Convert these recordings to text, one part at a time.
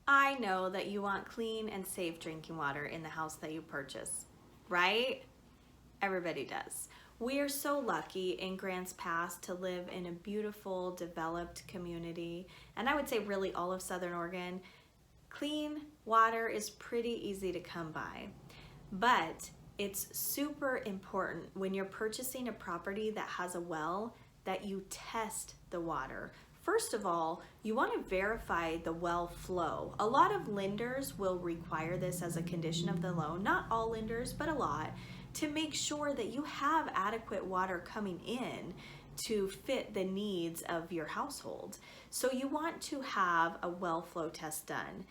I know that you want clean and safe drinking water in the house that you purchase, right? Everybody does. We are so lucky in Grants Pass to live in a beautiful, developed community, and I would say really all of Southern Oregon. Clean water is pretty easy to come by, but it's super important when you're purchasing a property that has a well that you test the water. First of all, you want to verify the well flow. A lot of lenders will require this as a condition of the loan, not all lenders, but a lot, to make sure that you have adequate water coming in to fit the needs of your household. So you want to have a well flow test done.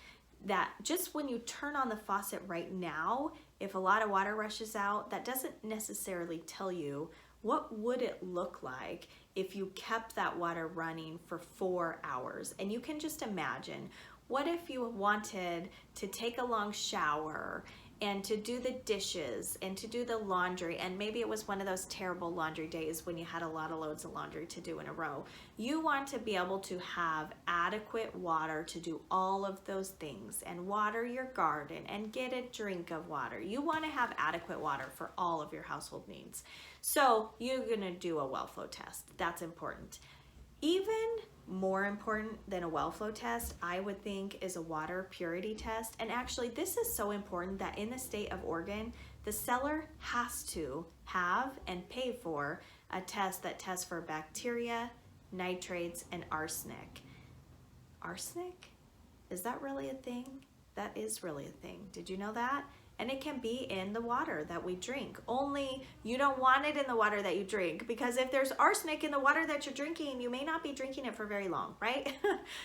That just when you turn on the faucet right now, if a lot of water rushes out, that doesn't necessarily tell you what would it look like if you kept that water running for 4 hours. And you can just imagine, what if you wanted to take a long shower and to do the dishes and to do the laundry, and maybe it was one of those terrible laundry days when you had a lot of loads of laundry to do in a row. You want to be able to have adequate water to do all of those things and water your garden and get a drink of water. You want to have adequate water for all of your household needs. So you're gonna do a well flow test. That's important. Even more important than a well flow test, I would think, is a water purity test. And actually, this is so important that in the state of Oregon, the seller has to have and pay for a test that tests for bacteria, nitrates, and arsenic. Arsenic? Is that really a thing? That is really a thing. Did you know that? And it can be in the water that we drink. Only you don't want it in the water that you drink, because if there's arsenic in the water that you're drinking, you may not be drinking it for very long, right?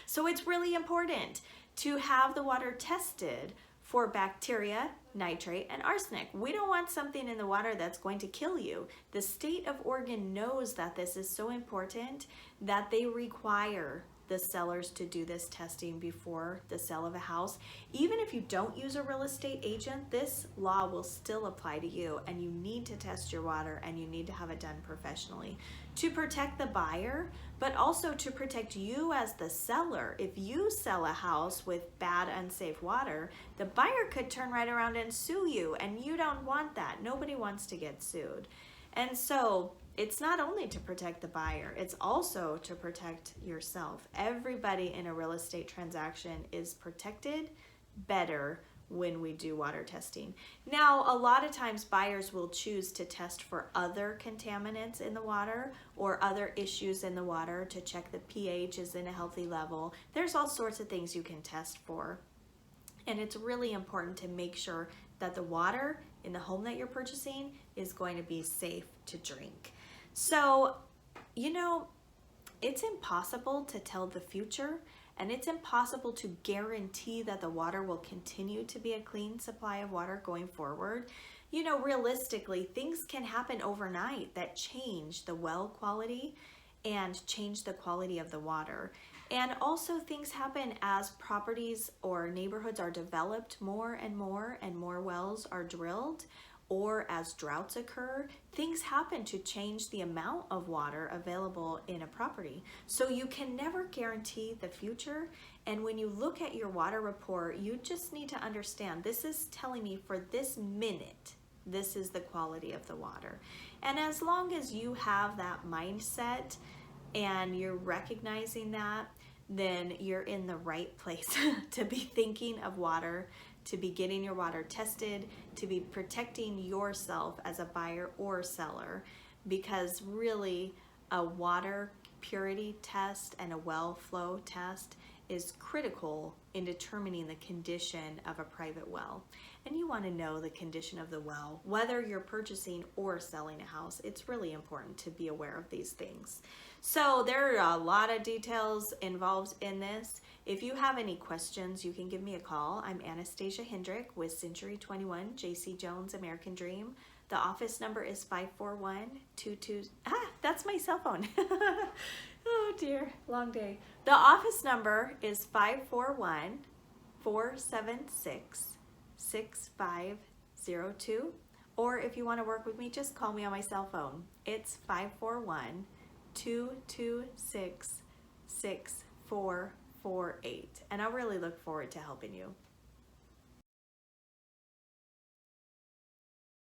So it's really important to have the water tested for bacteria, nitrate, and arsenic. We don't want something in the water that's going to kill you. The state of Oregon knows that this is so important that they require the sellers to do this testing before the sale of a house. Even if you don't use a real estate agent, this law will still apply to you, and you need to test your water, and you need to have it done professionally to protect the buyer, but also to protect you as the seller. If you sell a house with bad, unsafe water, the buyer could turn right around and sue you, and you don't want that. Nobody wants to get sued. And so it's not only to protect the buyer, it's also to protect yourself. Everybody in a real estate transaction is protected better when we do water testing. Now, a lot of times buyers will choose to test for other contaminants in the water or other issues in the water to check the pH is in a healthy level. There's all sorts of things you can test for. And it's really important to make sure that the water in the home that you're purchasing is going to be safe to drink. So, you know, it's impossible to tell the future, and it's impossible to guarantee that the water will continue to be a clean supply of water going forward. You know, realistically, things can happen overnight that change the well quality and change the quality of the water. And also things happen as properties or neighborhoods are developed more and more wells are drilled, or as droughts occur. Things happen to change the amount of water available in a property. So you can never guarantee the future. And when you look at your water report, you just need to understand, this is telling me for this minute, this is the quality of the water. And as long as you have that mindset and you're recognizing that, then you're in the right place to be thinking of water, to be getting your water tested, to be protecting yourself as a buyer or seller, because really a water purity test and a well flow test is critical in determining the condition of a private well. And you want to know the condition of the well, whether you're purchasing or selling a house. It's really important to be aware of these things. So there are a lot of details involved in this. If you have any questions, you can give me a call. I'm Anastasia Hendrick with Century 21 JC Jones American Dream. The office number is 541-22. That's my cell phone. Oh dear, long day. The office number is 541-476-6502. Or if you want to work with me, just call me on my cell phone. It's 541-226-6445. 888. And I really look forward to helping you.